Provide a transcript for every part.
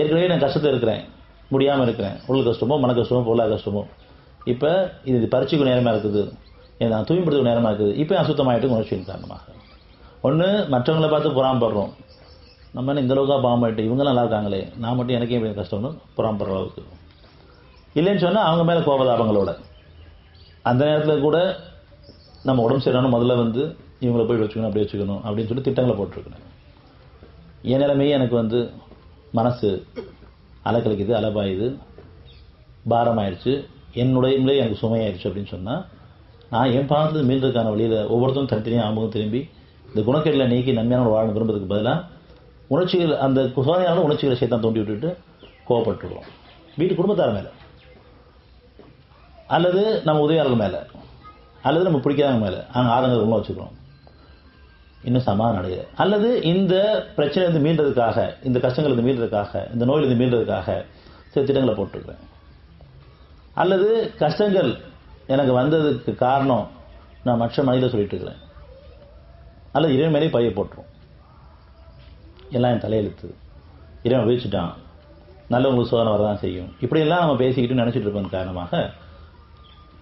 ஏற்கனவே நான் கஷ்டத்தில் இருக்கிறேன், முடியாமல் இருக்கிறேன், உடல் கஷ்டமோ மன கஷ்டமோ பொருளாதார கஷ்டமோ, இப்போ இது பரீட்சைக்கு நேரமாக இருக்குது, நான் தூய்மைப்படுத்த நேரமாக இருக்குது, இப்போ அசுத்தமாயிட்டு உணர்ச்சியின் காரணமாக. ஒன்று மற்றவங்களை பார்த்து பொறாமப்படுறோம், நம்ம என்ன இந்த அளவுக்காக பாவமாயிட்டு இவங்கெல்லாம் நல்லா இருக்காங்களே, நான் மட்டும் எனக்கே இப்படி கஷ்டம்னு பொறாமப்படுற அளவுக்கு. இல்லைன்னு சொன்னால் அவங்க மேலே கோபதாபங்களோட அந்த நேரத்தில் கூட நம்ம உடம்பு சரியான முதல்ல வந்து இவங்களை போய் வச்சுக்கணும் அப்படி வச்சுக்கணும் அப்படின்னு சொல்லி திட்டங்களை போட்டிருக்கணும். என் நிலைமையே எனக்கு மனசு அலக்கழிக்குது, அலபாயுது, பாரமாயிடுச்சு, என்னுடைய எனக்கு சுமையாயிடுச்சு அப்படின்னு சொன்னால் நான் என் பாவத்தில் மீள்றதுக்கான வழியில் ஒவ்வொருத்தரும் தனித்தனியாக ஆமுகம் திரும்பி இந்த குணக்கேட்டில் நீக்கி நன்மையான வாழ விரும்புறதுக்கு பதிலாக உணர்ச்சிகள் அந்த சோதனையான உணர்ச்சிகளை சேர்த்தான் தோண்டி விட்டுட்டு கோவப்பட்டுருவோம். வீட்டு குடும்பத்தார் மேலே, அல்லது நம்ம உதவியாளர்கள் மேலே, அல்லது நம்ம பிடிக்காதவங்க மேலே அங்கே ஆதங்கத்தை உள்ள வச்சுக்கிறோம். இன்னும் சமாதானம் அடைய, அல்லது இந்த பிரச்சனையிலிருந்து மீள்றதுக்காக, இந்த கஷ்டங்களிலிருந்து மீள்றதுக்காக, இந்த நோயிலிருந்து மீள்றதுக்காக சில திட்டங்களை போட்டிருக்கிறேன். அல்லது கஷ்டங்கள் எனக்கு வந்ததுக்கு காரணம் நான் மற்ற மனிதரை சொல்லிட்டு இருக்கிறேன், அல்லது இறைவன் மேலே பைய போட்டுரும். எல்லாம் என் தலையெழுத்து, இறைவன் வீழ்ச்சிட்டான், நல்லவங்களுக்கு சோதனை வரதான் செய்யும், இப்படியெல்லாம் நம்ம பேசிக்கிட்டு நினச்சிட்டு இருப்பதன் காரணமாக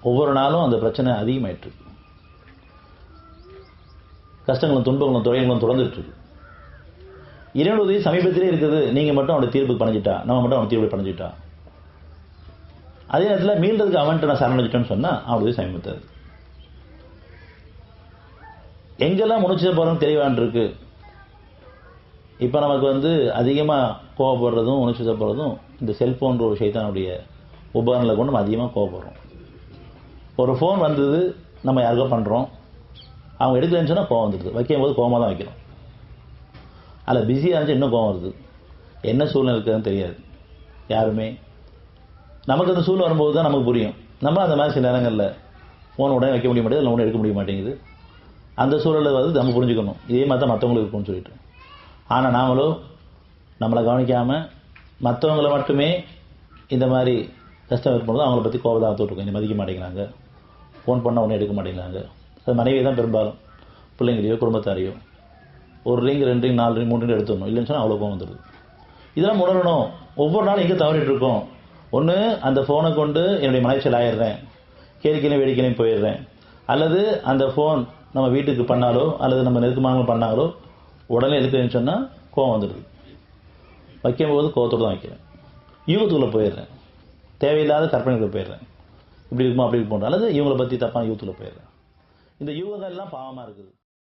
ஒவ்வொரு நாளும் அந்த பிரச்சனை அதிகமாயிட்டு இருக்கு. கஷ்டங்களும் துன்பங்களும் துறைகளும் தொடர்ந்துட்டு இருக்கு. இறைவன் உதவி சமீபத்திலே இருக்குது, நீங்கள் மட்டும் அவனுடைய தீர்ப்புக்கு பணிஞ்சிட்டா, நம்ம மட்டும் அவன் தீர்ப்பு பணிஞ்சிட்டா. அதே நேரத்தில் மீள்றதுக்கு அவன்கிட்ட நான் சரணடைச்சிட்டோன்னு சொன்னால் அவன் உதவி சமீபத்தாது. எங்கெல்லாம் முனிச்சு போகிறோம் தெளிவான் இருக்கு. இப்போ நமக்கு அதிகமாக கோவப்படுறதும் உணர்ச்சி போகிறதும் இந்த செல்ஃபோன்ற ஒரு விஷயத்தானுடைய உபகரணங்களை கொண்டு நம்ம அதிகமாக கோவப்படுறோம். ஒரு ஃபோன் வந்தது, நம்ம யாருக்கோ பண்ணுறோம், அவங்க எடுக்கலன்னு சொன்னால் கோவம் வந்துடுது, வைக்கும் போது கோவமாக தான் வைக்கிறோம். அதில் பிஸியாக இருந்துச்சு இன்னும் கோவம் வருது. என்ன சூழ்நிலை இருக்குதுன்னு தெரியாது யாருமே. நமக்கு அந்த சூழ்நிலை வரும்போது தான் நமக்கு புரியும். நம்ம அந்த மாதிரி சில நேரங்களில் ஃபோன் உடனே வைக்க முடிய மாட்டேங்குது, இல்லை உடனே எடுக்க முடிய மாட்டேங்குது. அந்த சூழலில் நம்ம புரிஞ்சுக்கணும், இதே மாதிரி தான் மற்றவங்களுக்கு இருக்கும்னு சொல்லிட்டு. ஆனால் நாமளோ நம்மளை கவனிக்காமல் மற்றவங்களை மட்டுமே இந்த மாதிரி கஷ்டம் ஏற்படும்போது அவங்கள பற்றி கோபதாகத்தோடு இருக்கும். இதை மதிக்க மாட்டேங்கிறாங்க, ஃபோன் பண்ணால் ஒன்றும் எடுக்க மாட்டேங்கிறாங்க. அது மனைவி தான் பெரும்பாலும், பிள்ளைங்களையோ குடும்பத்தாரையோ ஒரு ரிங் 2 ரிங் 4 ரிங் 3 ரிங் எடுத்துடணும், இல்லைன்னு சொன்னால் அவ்வளோ கோவம் வந்துடுது. இதெல்லாம் உணரணும். ஒவ்வொரு நாளும் எங்கே தவறிட்டு இருக்கோம். ஒன்று அந்த ஃபோனை கொண்டு என்னுடைய மனைச்சல் ஆயிடுறேன், கேளிக்கையிலையும் வேடிக்கையிலையும் போயிடுறேன். அல்லது அந்த ஃபோன் நம்ம வீட்டுக்கு பண்ணாலோ அல்லது நம்ம நெருக்கமானவங்க பண்ணாங்களோ உடனே எடுக்கிறேன்னு சொன்னால் கோவம் வந்துடுது. வைக்கும்போது கோவத்தோடு தான் வைக்கிறேன். யூகத்துக்குள்ளே போயிடுறேன், தேவையில்லாத கற்பனைக்குள்ளே போயிடுறேன், இப்படி இருக்குமா அப்படி இருக்குமோ, அல்லது இவங்களை பற்றி தப்பான யூகத்துக்குள்ளே போயிடுறேன். இந்த யூகங்கள்லாம் பாவமாக இருக்குது.